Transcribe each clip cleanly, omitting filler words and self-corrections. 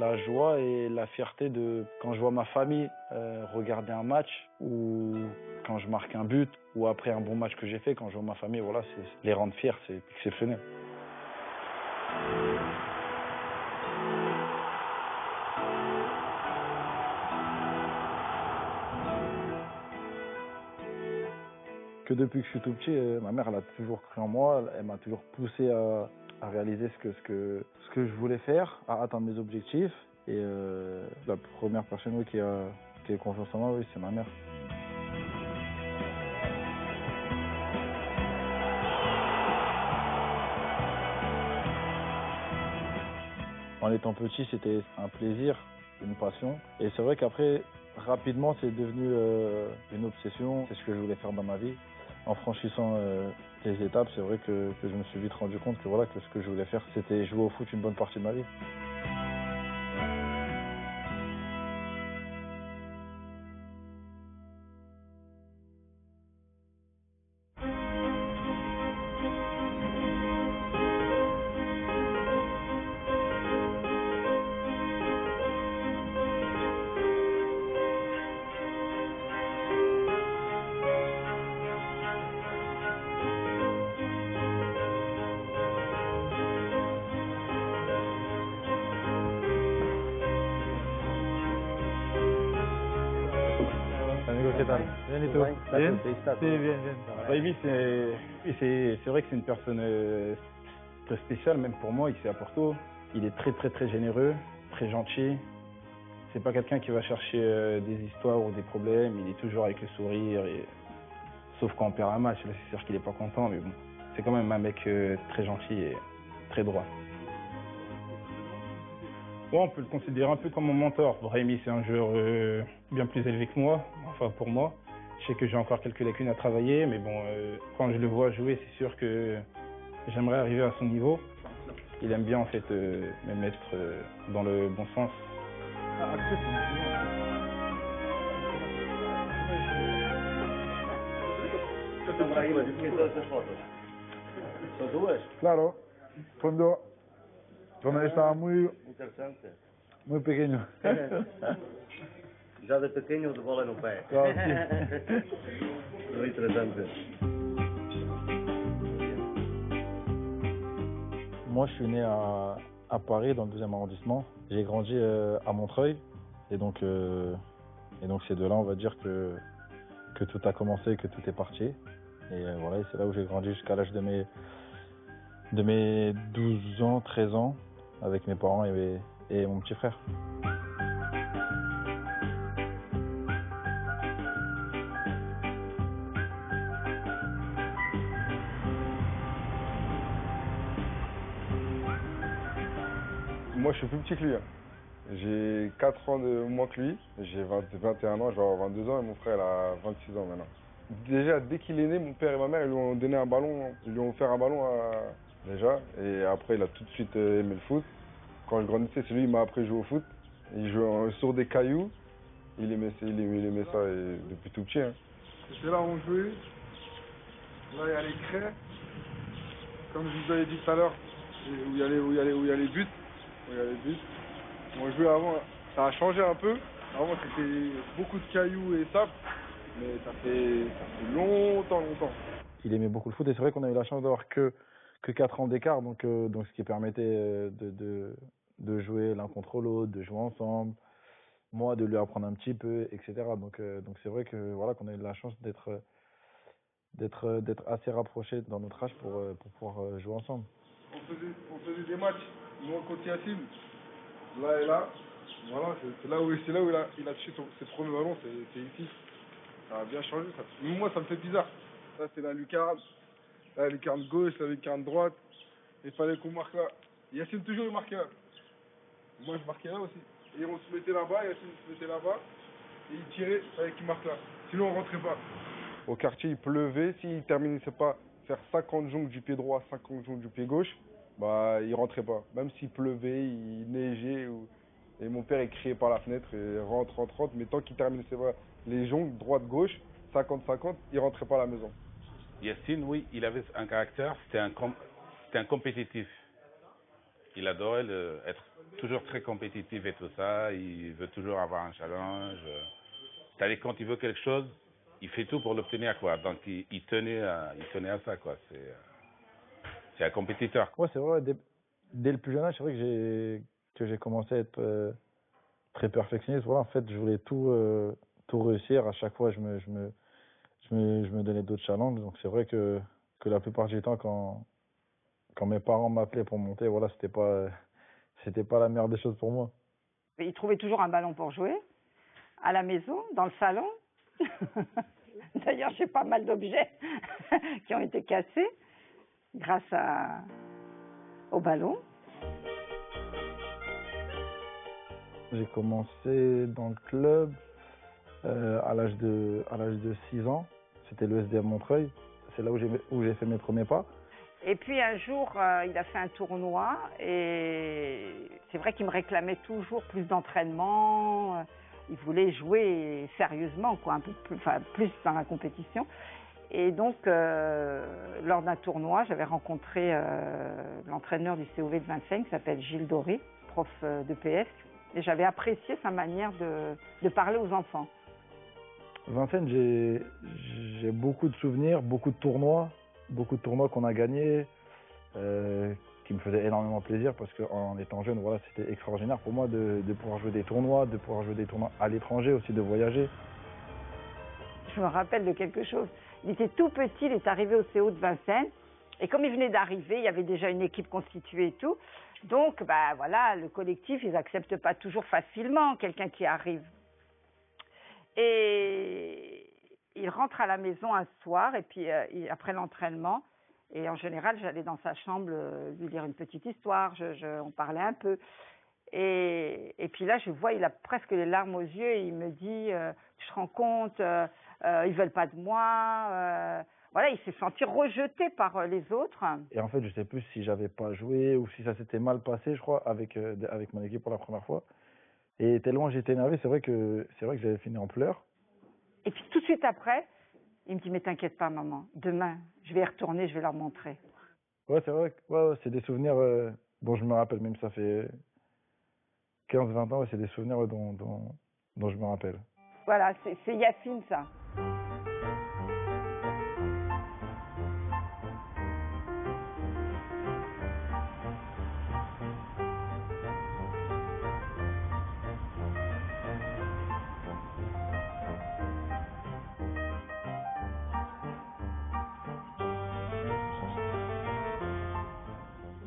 la joie et la fierté de quand je vois ma famille regarder un match ou quand je marque un but ou après un bon match que j'ai fait, quand je vois ma famille, voilà, c'est les rendre fiers, c'est exceptionnel. Que depuis que je suis tout petit, ma mère elle a toujours cru en moi, elle m'a toujours poussé à réaliser ce que je voulais faire, à atteindre mes objectifs. Et la première personne oui, qui a confiance en moi, oui, c'est ma mère. En étant petit, c'était un plaisir, une passion. Et c'est vrai qu'après, rapidement, c'est devenu une obsession. C'est ce que je voulais faire dans ma vie. En franchissant les étapes, c'est vrai que je me suis vite rendu compte que voilà, que ce que je voulais faire, c'était jouer au foot une bonne partie de ma vie. Amigo, ¿qué tal? Bien, ¿y tú? Bien, sí, bien, bien. Brahimi, c'est vrai que c'est une personne très spéciale, même pour moi, ici à Porto. Il est très généreux, très gentil. C'est pas quelqu'un qui va chercher des histoires ou des problèmes. Il est toujours avec le sourire. Sauf quand on perd un match, là c'est sûr qu'il est pas content, mais bon. C'est quand même un mec très gentil et très droit. Ouais, on peut le considérer un peu comme mon mentor. Brahimi, c'est un joueur bien plus élevé que moi, enfin pour moi. Je sais que j'ai encore quelques lacunes à travailler, mais bon, quand je le vois jouer, c'est sûr que j'aimerais arriver à son niveau. Il aime bien en fait me mettre dans le bon sens. Claro, cuando estaba muy pequeño. Já de pequeno de bola no pé. Claro, sí. Muy interesante. Moi, je suis né à Paris, dans le 12e arrondissement. J'ai grandi à Montreuil. Et donc c'est de là, on va dire, que tout a commencé, que tout est parti. Et voilà, et c'est là où j'ai grandi jusqu'à l'âge de mes 12 ans, 13 ans, avec mes parents et mon petit frère. Moi, je suis plus petit que lui. J'ai 4 ans de moins que lui. J'ai 21 ans, je vais avoir 22 ans et mon frère il a 26 ans maintenant. Déjà, dès qu'il est né, mon père et ma mère ils lui ont donné un ballon. Ils lui ont offert un ballon déjà. Et après, il a tout de suite aimé le foot. Quand je grandissais, c'est lui qui m'a appris à jouer au foot. Il jouait sur des cailloux. Il aimait ça et depuis tout petit. Hein. C'est là où on jouait. Là, il y a les craies. Comme je vous avais dit tout à l'heure, où il y a les buts. On jouait avant, ça a changé un peu. Avant, c'était beaucoup de cailloux et sable. Mais ça fait longtemps. Il aimait beaucoup le foot et c'est vrai qu'on a eu la chance d'avoir que 4 ans d'écart. Donc ce qui permettait de jouer l'un contre l'autre, de jouer ensemble. Moi, de lui apprendre un petit peu, etc. Donc c'est vrai que voilà qu'on a eu la chance d'être assez rapprochés dans notre âge pour pouvoir jouer ensemble. On faisait des matchs, moi contre Yacine, là et là. Voilà, c'est là où il a touché ses premiers ballons, c'est ici. Ça a bien changé. Ça. Même moi, ça me fait bizarre. Ça, c'est la lucarne. La lucarne gauche, la lucarne droite. Il fallait qu'on marque là. Yacine, toujours, il marquait là. Moi, je marquais là aussi. Et on se mettait là-bas, Yacine se mettait là-bas. Et il tirait, il fallait qu'il marque là. Sinon, on rentrait pas. Au quartier, il pleuvait. S'il terminait pas faire 50 jongles du pied droit, 50 jongles du pied gauche, bah, il rentrait pas. Même s'il pleuvait, il neigeait. Et mon père, il criait par la fenêtre, et rentre. Mais tant qu'il terminait les jongles, droite-gauche, 50-50, il rentrait pas à la maison. Yacine, oui, il avait un caractère, c'était un compétitif. Il adorait être toujours très compétitif et tout ça. Il veut toujours avoir un challenge. C'est-à-dire quand il veut quelque chose, il fait tout pour l'obtenir, quoi. Donc il tenait à ça, quoi. C'est un compétiteur. Ouais, c'est vrai. Dès le plus jeune âge, c'est vrai que j'ai commencé à être très perfectionniste. Voilà, en fait, je voulais tout réussir. À chaque fois, je me donnais d'autres challenges. Donc c'est vrai que la plupart du temps, quand mes parents m'appelaient pour monter, voilà, c'était pas la meilleure des choses pour moi. Il trouvait toujours un ballon pour jouer, à la maison, dans le salon. D'ailleurs, j'ai pas mal d'objets qui ont été cassés grâce au ballon. J'ai commencé dans le club à l'âge de 6 ans. C'était le SDM Montreuil. C'est là où j'ai fait mes premiers pas. Et puis un jour, il a fait un tournoi et c'est vrai qu'il me réclamait toujours plus d'entraînement. Il voulait jouer sérieusement, quoi, un peu plus dans la compétition. Et donc, lors d'un tournoi, j'avais rencontré l'entraîneur du COV de Vincennes, qui s'appelle Gilles Doré, prof de PS. Et j'avais apprécié sa manière de parler aux enfants. Vincennes, j'ai beaucoup de souvenirs, beaucoup de tournois qu'on a gagnés, qui me faisaient énormément plaisir parce qu'en étant jeune, voilà, c'était extraordinaire pour moi de pouvoir jouer des tournois, à l'étranger aussi, de voyager. Je me rappelle de quelque chose. Il était tout petit, il est arrivé au CO de Vincennes. Et comme il venait d'arriver, il y avait déjà une équipe constituée et tout. Donc, bah voilà, le collectif, ils n'acceptent pas toujours facilement quelqu'un qui arrive. Et il rentre à la maison un soir, et puis après l'entraînement, et en général, j'allais dans sa chambre lui lire une petite histoire, on parlait un peu. Et puis là, je vois, il a presque les larmes aux yeux, et il me dit, tu te rends compte, ils veulent pas de moi. Voilà, il s'est senti rejeté par les autres. Et en fait, je sais plus si j'avais pas joué ou si ça s'était mal passé, je crois, avec mon équipe pour la première fois. Et tellement j'étais énervé, c'est vrai que j'avais fini en pleurs. Et puis tout de suite après, il me dit, mais t'inquiète pas, maman, demain, je vais y retourner, je vais leur montrer. Ouais, c'est vrai, ouais, c'est des souvenirs dont je me rappelle, même ça fait 15-20 ans, ouais, c'est des souvenirs dont je me rappelle. Voilà, c'est Yacine, ça.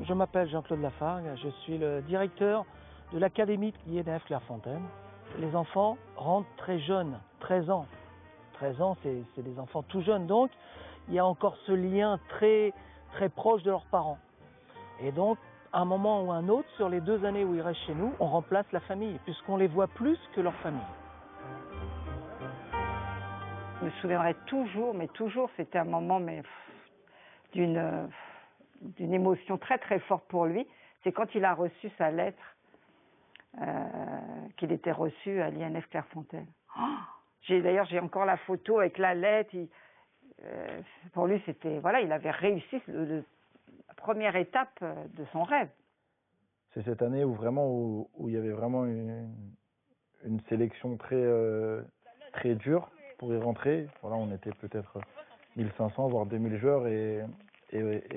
Je m'appelle Jean-Claude Lafargue, je suis le directeur de l'académie de INF Clairefontaine. Les enfants rentrent très jeunes, 13 ans. 13 ans, c'est des enfants tout jeunes, donc il y a encore ce lien très, très proche de leurs parents. Et donc, à un moment ou un autre, sur les 2 années où ils restent chez nous, on remplace la famille, puisqu'on les voit plus que leur famille. Je me souviendrai toujours, mais toujours, c'était un moment d'une émotion très très forte pour lui. C'est quand il a reçu sa lettre qu'il était reçu à l'INF Clairefontaine. D'ailleurs, j'ai encore la photo avec la lettre. Pour lui, c'était, voilà, il avait réussi la première étape de son rêve. C'est cette année où il y avait vraiment une sélection très dure pour y rentrer. Voilà, on était peut-être 1500 voire 2000 joueurs et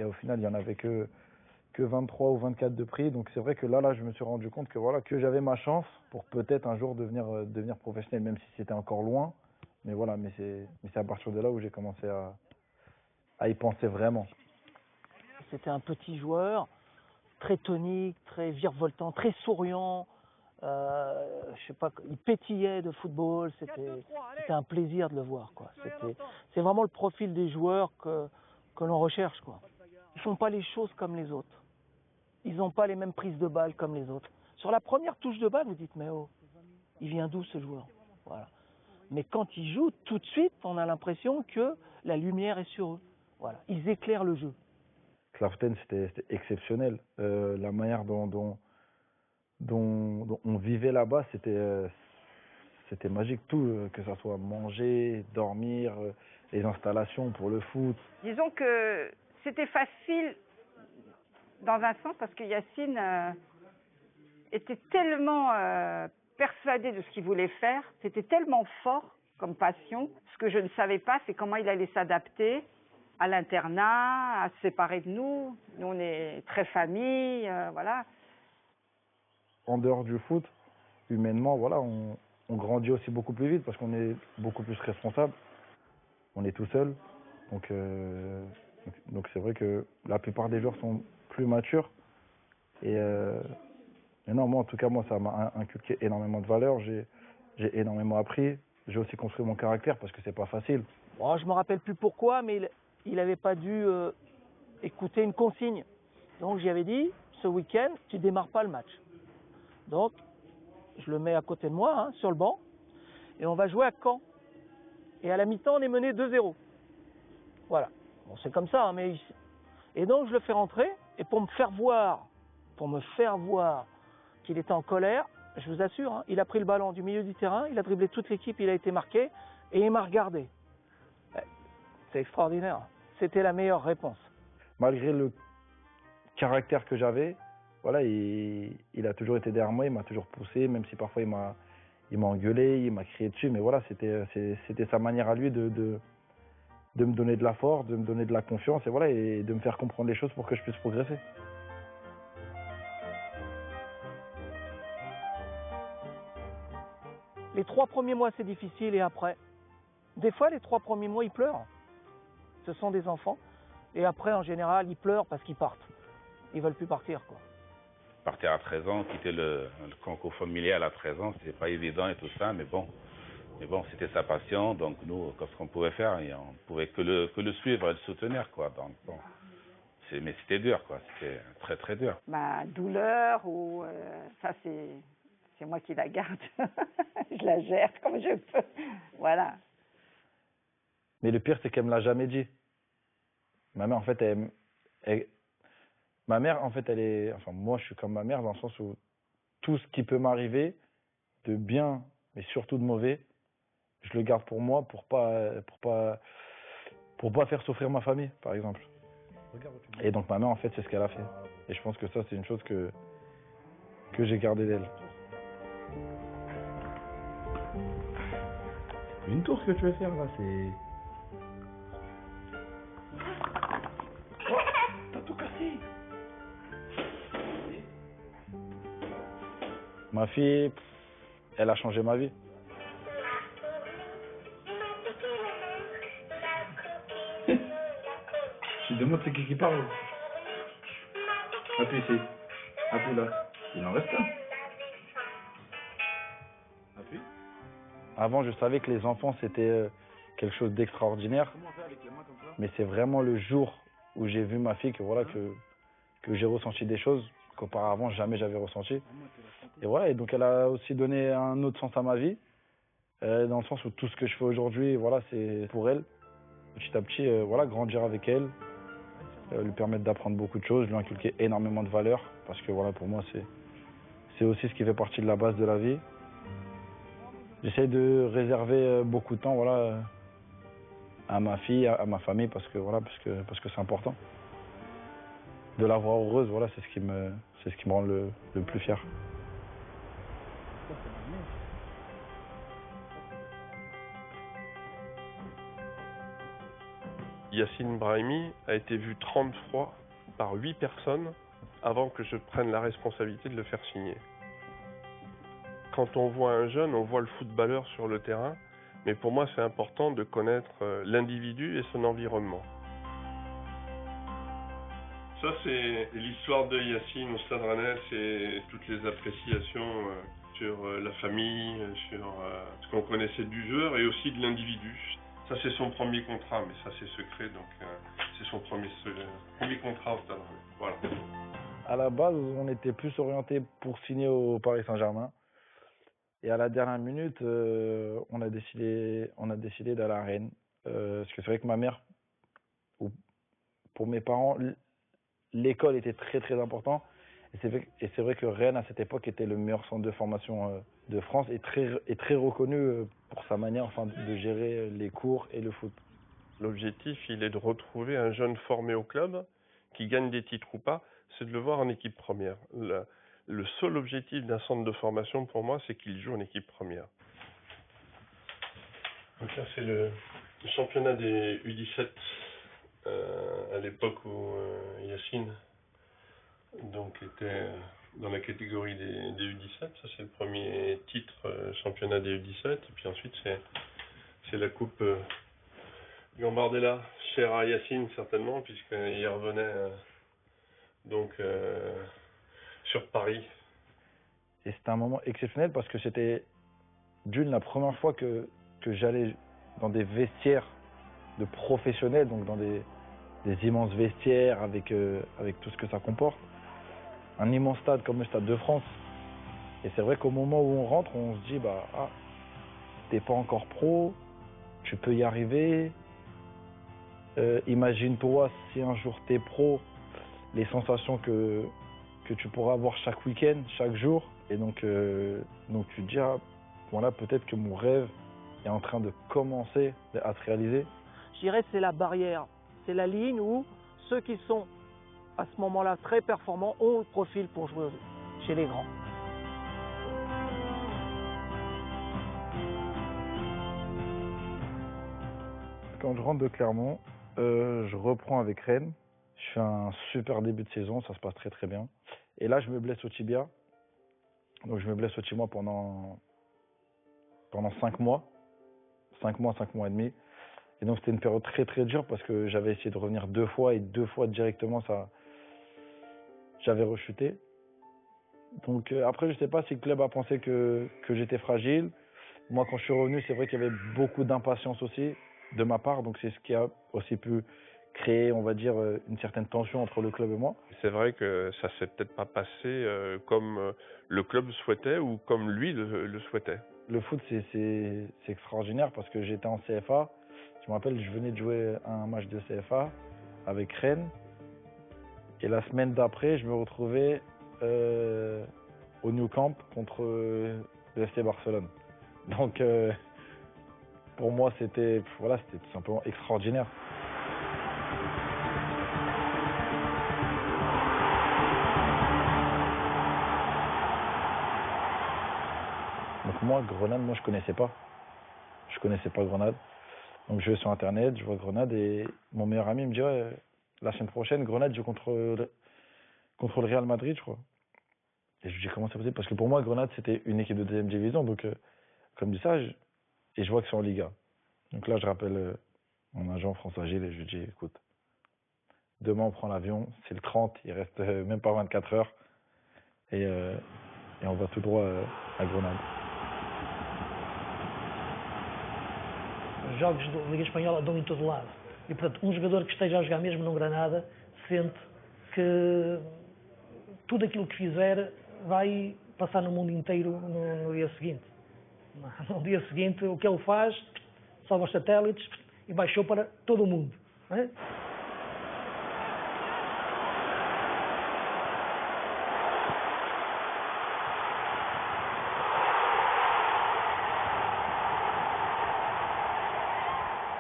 au final il y en avait que 23 ou 24 de prix. Donc c'est vrai que là je me suis rendu compte que voilà, que j'avais ma chance pour peut-être un jour devenir professionnel, même si c'était encore loin. Mais voilà, mais c'est à partir de là où j'ai commencé à y penser vraiment. C'était un petit joueur, très tonique, très virevoltant, très souriant. Je sais pas, il pétillait de football. C'était un plaisir de le voir, quoi. C'est vraiment le profil des joueurs que l'on recherche, quoi. Ils font pas les choses comme les autres. Ils n'ont pas les mêmes prises de balles comme les autres. Sur la première touche de balle, vous dites, mais oh, il vient d'où ce joueur? Voilà. Mais quand ils jouent, tout de suite, on a l'impression que la lumière est sur eux. Voilà. Ils éclairent le jeu. Clairefontaine, c'était exceptionnel. La manière dont on vivait là-bas, c'était magique. Tout, que ça soit manger, dormir, les installations pour le foot. Disons que c'était facile dans un sens, parce que Yacine était tellement persuadé de ce qu'il voulait faire, c'était tellement fort comme passion. Ce que je ne savais pas, c'est comment il allait s'adapter à l'internat, à se séparer de nous. Nous, on est très famille, voilà. En dehors du foot, humainement, voilà, on grandit aussi beaucoup plus vite parce qu'on est beaucoup plus responsable. On est tout seul. Donc c'est vrai que la plupart des joueurs sont plus matures. Et non, moi, en tout cas, moi, ça m'a inculqué énormément de valeurs. J'ai énormément appris. J'ai aussi construit mon caractère parce que c'est pas facile. Bon, je me rappelle plus pourquoi, mais il n'avait pas dû écouter une consigne. Donc j'y avais dit, ce week-end, tu démarres pas le match. Donc, je le mets à côté de moi, hein, sur le banc, et on va jouer à Caen. Et à la mi-temps, on est mené 2-0. Voilà. Bon, c'est comme ça, hein, mais... Et donc, je le fais rentrer, et pour me faire voir qu'il était en colère, je vous assure, hein, il a pris le ballon du milieu du terrain, il a dribblé toute l'équipe, il a été marqué, et il m'a regardé. C'est extraordinaire. C'était la meilleure réponse. Malgré le caractère que j'avais, voilà, il a toujours été derrière moi, il m'a toujours poussé, même si parfois il m'a engueulé, il m'a crié dessus, mais voilà, c'était sa manière à lui de me donner de la force, de me donner de la confiance, et voilà, et de me faire comprendre les choses pour que je puisse progresser. Les 3 premiers mois, c'est difficile, et après, des fois, les 3 premiers mois, ils pleurent. Ce sont des enfants, et après, en général, ils pleurent parce qu'ils partent. Ils veulent plus partir, quoi. Partir à 13 ans, quitter le concours familial à 13 ans, c'est pas évident et tout ça, mais bon, c'était sa passion, donc nous, ce qu'on pouvait faire, et on pouvait que le suivre et le soutenir, quoi. Donc bon, mais c'était dur, quoi. C'était très très dur. Ma douleur, ou ça c'est moi qui la garde. Je la gère comme je peux. Voilà. Mais le pire, c'est qu'elle me l'a jamais dit. Ma mère, en fait, enfin, moi, je suis comme ma mère dans le sens où tout ce qui peut m'arriver, de bien, mais surtout de mauvais, je le garde pour moi, pour pas faire souffrir ma famille, par exemple. Et donc, ma mère, en fait, c'est ce qu'elle a fait. Et je pense que ça, c'est une chose que j'ai gardée d'elle. Une tour, ce que tu veux faire, là, c'est... Ma fille, elle a changé ma vie. Tu te demandes c'est qui parle. Appuie ici. Appuie là. Il en reste un. Appuie. Avant, je savais que les enfants, c'était quelque chose d'extraordinaire. Mais c'est vraiment le jour où j'ai vu ma fille que voilà que j'ai ressenti des choses qu'auparavant jamais j'avais ressenti. Et voilà, et donc elle a aussi donné un autre sens à ma vie, dans le sens où tout ce que je fais aujourd'hui, voilà, c'est pour elle. Petit à petit, voilà, grandir avec elle, lui permettre d'apprendre beaucoup de choses, lui inculquer énormément de valeurs, parce que voilà, pour moi, c'est aussi ce qui fait partie de la base de la vie. J'essaie de réserver beaucoup de temps, voilà, à ma fille, à ma famille, parce que voilà, parce que c'est important. De la voir heureuse, voilà, c'est ce qui me rend le plus fier. Yacine Brahimi a été vu 30 fois par 8 personnes avant que je prenne la responsabilité de le faire signer. Quand on voit un jeune, on voit le footballeur sur le terrain, mais pour moi c'est important de connaître l'individu et son environnement. Ça c'est l'histoire de Yacine au Stade Rennais, c'est toutes les appréciations sur la famille, sur ce qu'on connaissait du joueur et aussi de l'individu. Ça c'est son premier contrat, mais ça c'est secret, donc c'est son premier contrat au Stade Rennais. Voilà. À la base, on était plus orienté pour signer au Paris Saint-Germain. Et à la dernière minute, on a décidé d'aller à Rennes. Parce que c'est vrai que ma mère, pour mes parents, l'école était très très important. Et c'est vrai que Rennes, à cette époque, était le meilleur centre de formation de France et très reconnu pour sa manière de gérer les cours et le foot. L'objectif, il est de retrouver un jeune formé au club, qui gagne des titres ou pas, c'est de le voir en équipe première. Le seul objectif d'un centre de formation pour moi, c'est qu'il joue en équipe première. Donc là, c'est le championnat des U17 à l'époque où Yacine donc était dans la catégorie des U17. Ça, c'est le premier titre championnat des U17. Et puis ensuite, c'est la coupe Gambardella, chère à Yacine certainement, puisqu'il revenait donc sur Paris. Et c'était un moment exceptionnel parce que c'était d'une la première fois que j'allais dans des vestiaires de professionnels, donc dans des immenses vestiaires avec tout ce que ça comporte. Un immense stade comme le Stade de France. Et c'est vrai qu'au moment où on rentre, on se dit, t'es pas encore pro, tu peux y arriver. Imagine-toi si un jour t'es pro, les sensations que tu pourras avoir chaque week-end, chaque jour. Et donc tu te dis, voilà, peut-être que mon rêve est en train de commencer à se réaliser. Je dirais que c'est la barrière, c'est la ligne où ceux qui sont à ce moment-là très performants ont le profil pour jouer chez les grands. Quand je rentre de Clermont, je reprends avec Rennes. Je fais un super début de saison, ça se passe très très bien. Et là, je me blesse au tibia. Donc je me blesse au tibia pendant 5 mois. 5 mois et demi. Et donc c'était une période très très dure parce que j'avais essayé de revenir 2 fois et 2 fois directement, j'avais rechuté. Donc après, je sais pas si le club a pensé que j'étais fragile. Moi, quand je suis revenu, c'est vrai qu'il y avait beaucoup d'impatience aussi de ma part. Donc c'est ce qui a aussi pu créer, on va dire, une certaine tension entre le club et moi. C'est vrai que ça s'est peut-être pas passé comme le club souhaitait ou comme lui le souhaitait. Le foot, c'est extraordinaire parce que j'étais en CFA. Je me rappelle, je venais de jouer un match de CFA avec Rennes. Et la semaine d'après, je me retrouvais au Nou Camp contre le FC Barcelone. Donc, pour moi, c'était tout simplement extraordinaire. Donc moi, Grenade, je connaissais pas. Je connaissais pas Grenade. Donc je vais sur Internet, je vois Grenade et mon meilleur ami me dit la semaine prochaine, Grenade joue contre le Real Madrid, je crois. Et je lui dis comment c'est possible parce que pour moi, Grenade, c'était une équipe de deuxième division. Donc comme dit ça, et je vois que c'est en Liga. Donc là, je rappelle mon agent François Gilles et je lui dis écoute, demain on prend l'avion, c'est le 30, il reste même pas 24 heures et on va tout droit à Grenade. Os jogos da Liga Espanhola dão em todo lado. E, portanto, jogador que esteja a jogar mesmo no Granada sente que tudo aquilo que fizer vai passar no mundo inteiro no dia seguinte. No dia seguinte, o que ele faz, salva os satélites e baixou para todo o mundo. Não é?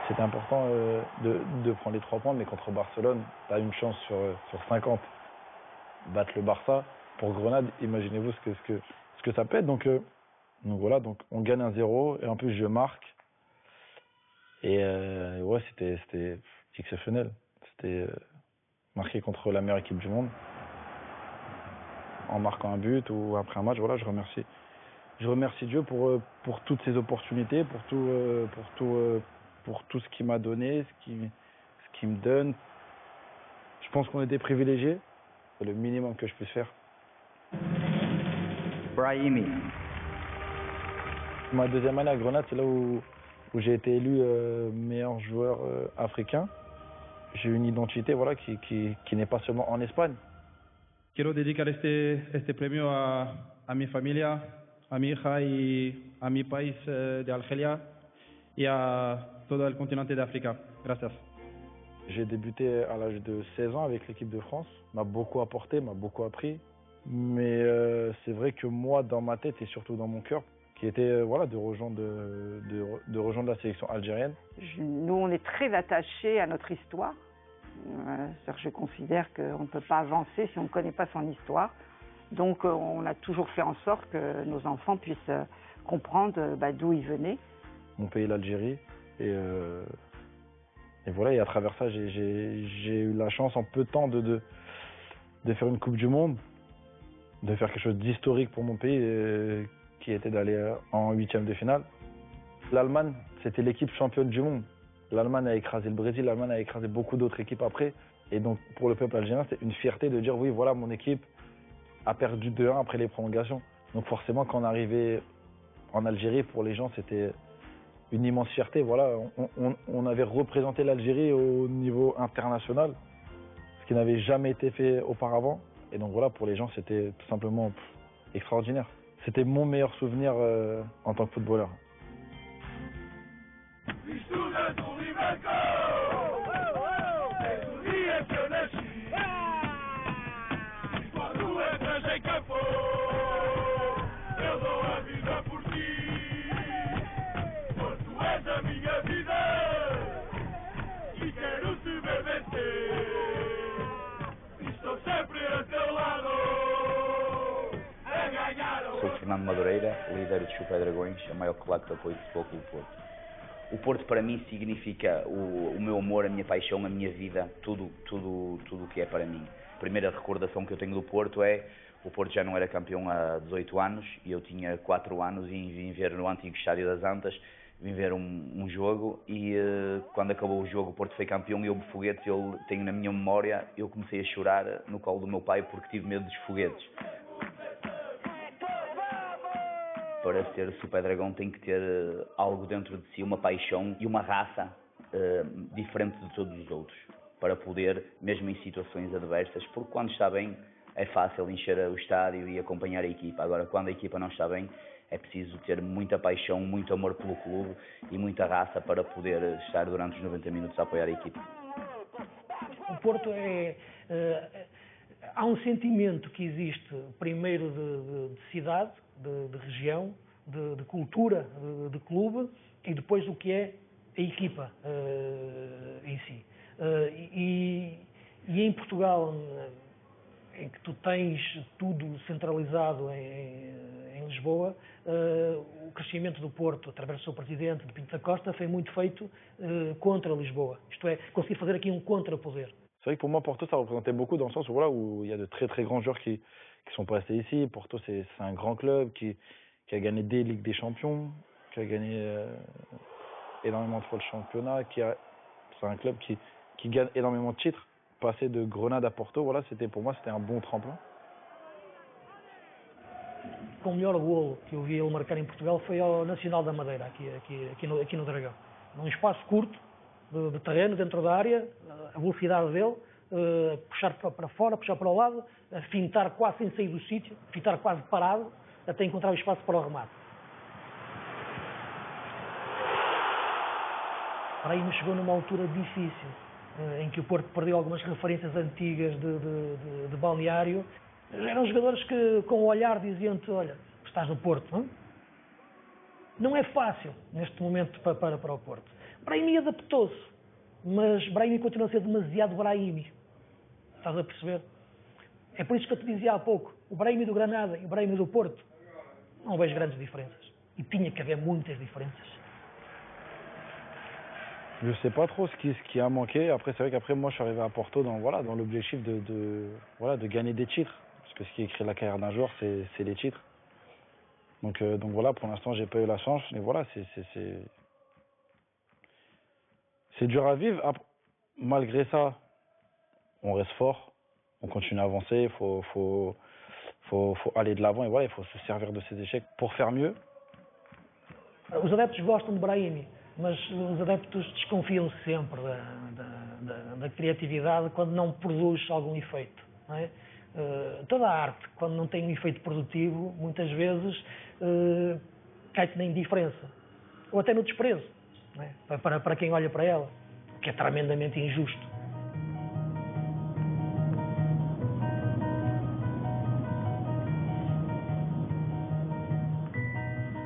C'était important de prendre les 3 points, mais contre Barcelone, tu as une chance sur 50 battre le Barça. Pour Grenade, imaginez-vous ce que ça peut être. Donc voilà, donc on gagne 1-0 et en plus je marque. Et ouais, c'était exceptionnel. C'était marqué contre la meilleure équipe du monde. En marquant un but ou après un match, voilà, je remercie Dieu pour toutes ces opportunités, pour tout ce qu'il m'a donné, ce qu'il me donne. Je pense qu'on était privilégiés. C'est le minimum que je puisse faire. Brahimi. Ma deuxième année à Grenade, c'est là où j'ai été élu meilleur joueur africain. J'ai une identité voilà, qui n'est pas seulement en Espagne. Quiero dedicar este premio a mi familia, a mi hija y a mi país de Argelia y a todo el continente de África. Gracias. J'ai débuté à l'âge de 16 ans avec l'équipe de France. M'a beaucoup apporté, m'a beaucoup appris. Mais c'est vrai que moi, dans ma tête et surtout dans mon cœur, qui était voilà, de rejoindre la sélection algérienne. Nous, on est très attachés à notre histoire. Je considère qu'on ne peut pas avancer si on ne connaît pas son histoire. Donc on a toujours fait en sorte que nos enfants puissent comprendre d'où ils venaient. Mon pays, l'Algérie. Et voilà, et à travers ça, j'ai eu la chance en peu de temps de faire une Coupe du Monde, de faire quelque chose d'historique pour mon pays, qui était d'aller en 8e de finale. L'Allemagne, c'était l'équipe championne du monde. L'Allemagne a écrasé le Brésil, l'Allemagne a écrasé beaucoup d'autres équipes après. Et donc, pour le peuple algérien, c'est une fierté de dire, oui, voilà, mon équipe a perdu 2-1 après les prolongations. Donc forcément, quand on arrivait en Algérie, pour les gens, c'était une immense fierté. Voilà, on avait représenté l'Algérie au niveau international, ce qui n'avait jamais été fait auparavant. Et donc voilà, pour les gens, c'était tout simplement extraordinaire. C'était mon meilleur souvenir en tant que footballeur. Sou Fernando Madureira, líder dos Super Dragões, a maior claque de apoio de futebol Clube Porto. O Porto para mim significa o meu amor, a minha paixão, a minha vida, tudo o que é para mim. A primeira recordação que eu tenho do Porto é o Porto já não era campeão há 18 anos e eu tinha 4 anos e vim ver no antigo Estádio das Antas, vim ver um jogo e quando acabou o jogo o Porto foi campeão e houve foguetes. Eu tenho na minha memória, eu comecei a chorar no colo do meu pai porque tive medo dos foguetes. Para ser Super Dragão tem que ter algo dentro de si, uma paixão e uma raça diferente de todos os outros, para poder, mesmo em situações adversas, porque quando está bem é fácil encher o estádio e acompanhar a equipa. Agora, quando a equipa não está bem, é preciso ter muita paixão, muito amor pelo clube e muita raça para poder estar durante os 90 minutos a apoiar a equipa. O Porto há um sentimento que existe, primeiro de cidade, de região, de cultura, de clube, e depois o que é a equipa em si. E em Portugal, em que tu tens tudo centralizado em Lisboa, o crescimento do Porto, através do seu presidente, de Pinto da Costa, foi muito feito contra Lisboa. Isto é, conseguir fazer aqui um contrapoder. C'est vrai que pour moi, Porto, ça représentait beaucoup dans le sens où, voilà, où il y a de très très grands joueurs qui sont passés ici. Porto, c'est un grand club qui a gagné des Ligues des Champions, qui a gagné énormément de fois le championnat, c'est un club qui gagne énormément de titres. Passer de Grenade à Porto, voilà, pour moi, c'était un bon tremplin. O melhor golo que eu vi ele marcar em Portugal foi ao Nacional da Madeira, aqui no Dragão. Num espaço curto de terreno, dentro da área, a velocidade dele, puxar para fora, puxar para o lado, fintar quase sem sair do sítio, fintar quase parado, até encontrar o espaço para o remate. Para aí me chegou numa altura difícil, em que o Porto perdeu algumas referências antigas de balneário. Eram jogadores que, com o olhar, diziam-te, olha, estás no Porto, não? Não é fácil, neste momento, para o Porto. Brahimi adaptou-se, mas Brahimi continua a ser demasiado Brahimi. Estás a perceber? É por isso que eu te dizia há pouco, o Brahimi do Granada e o Brahimi do Porto, não vejo grandes diferenças. E tinha que haver muitas diferenças. Je sais pas trop ce qui a manqué. Après, c'est vrai qu'après, moi, je suis arrivé à Porto dans l'objectif de gagner des titres. Parce que ce qui écrit la carrière d'un joueur, c'est les titres. Donc voilà, pour l'instant, j'ai pas eu la chance. Mais voilà, c'est dur à vivre. Après, malgré ça, on reste fort. On continue à avancer. Il faut aller de l'avant. Et voilà, il faut se servir de ces échecs pour faire mieux. Os adeptos gostam de Brahimi, mas os adeptos desconfiam sempre da criatividade quando não produz algum efeito. Não é? Toda a arte, quando não tem um efeito produtivo, muitas vezes cai-te na indiferença, ou até no desprezo, não é? para quem olha para ela, o que é tremendamente injusto.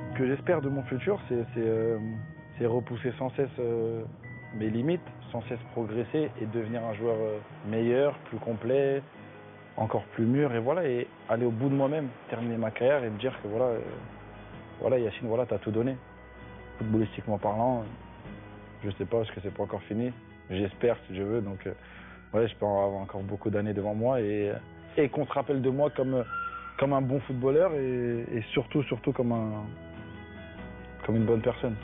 Ce que j'espère de mon futur, c'est repousser sans cesse mes limites, sans cesse progresser et devenir un joueur meilleur, plus complet, encore plus mûr, et voilà, et aller au bout de moi-même, terminer ma carrière et me dire que voilà Yacine, voilà, t'as tout donné. Footballistiquement parlant, je sais pas parce que c'est pas encore fini. J'espère si je veux, donc ouais, je peux avoir encore beaucoup d'années devant moi et qu'on se rappelle de moi comme un bon footballeur et surtout comme une bonne personne.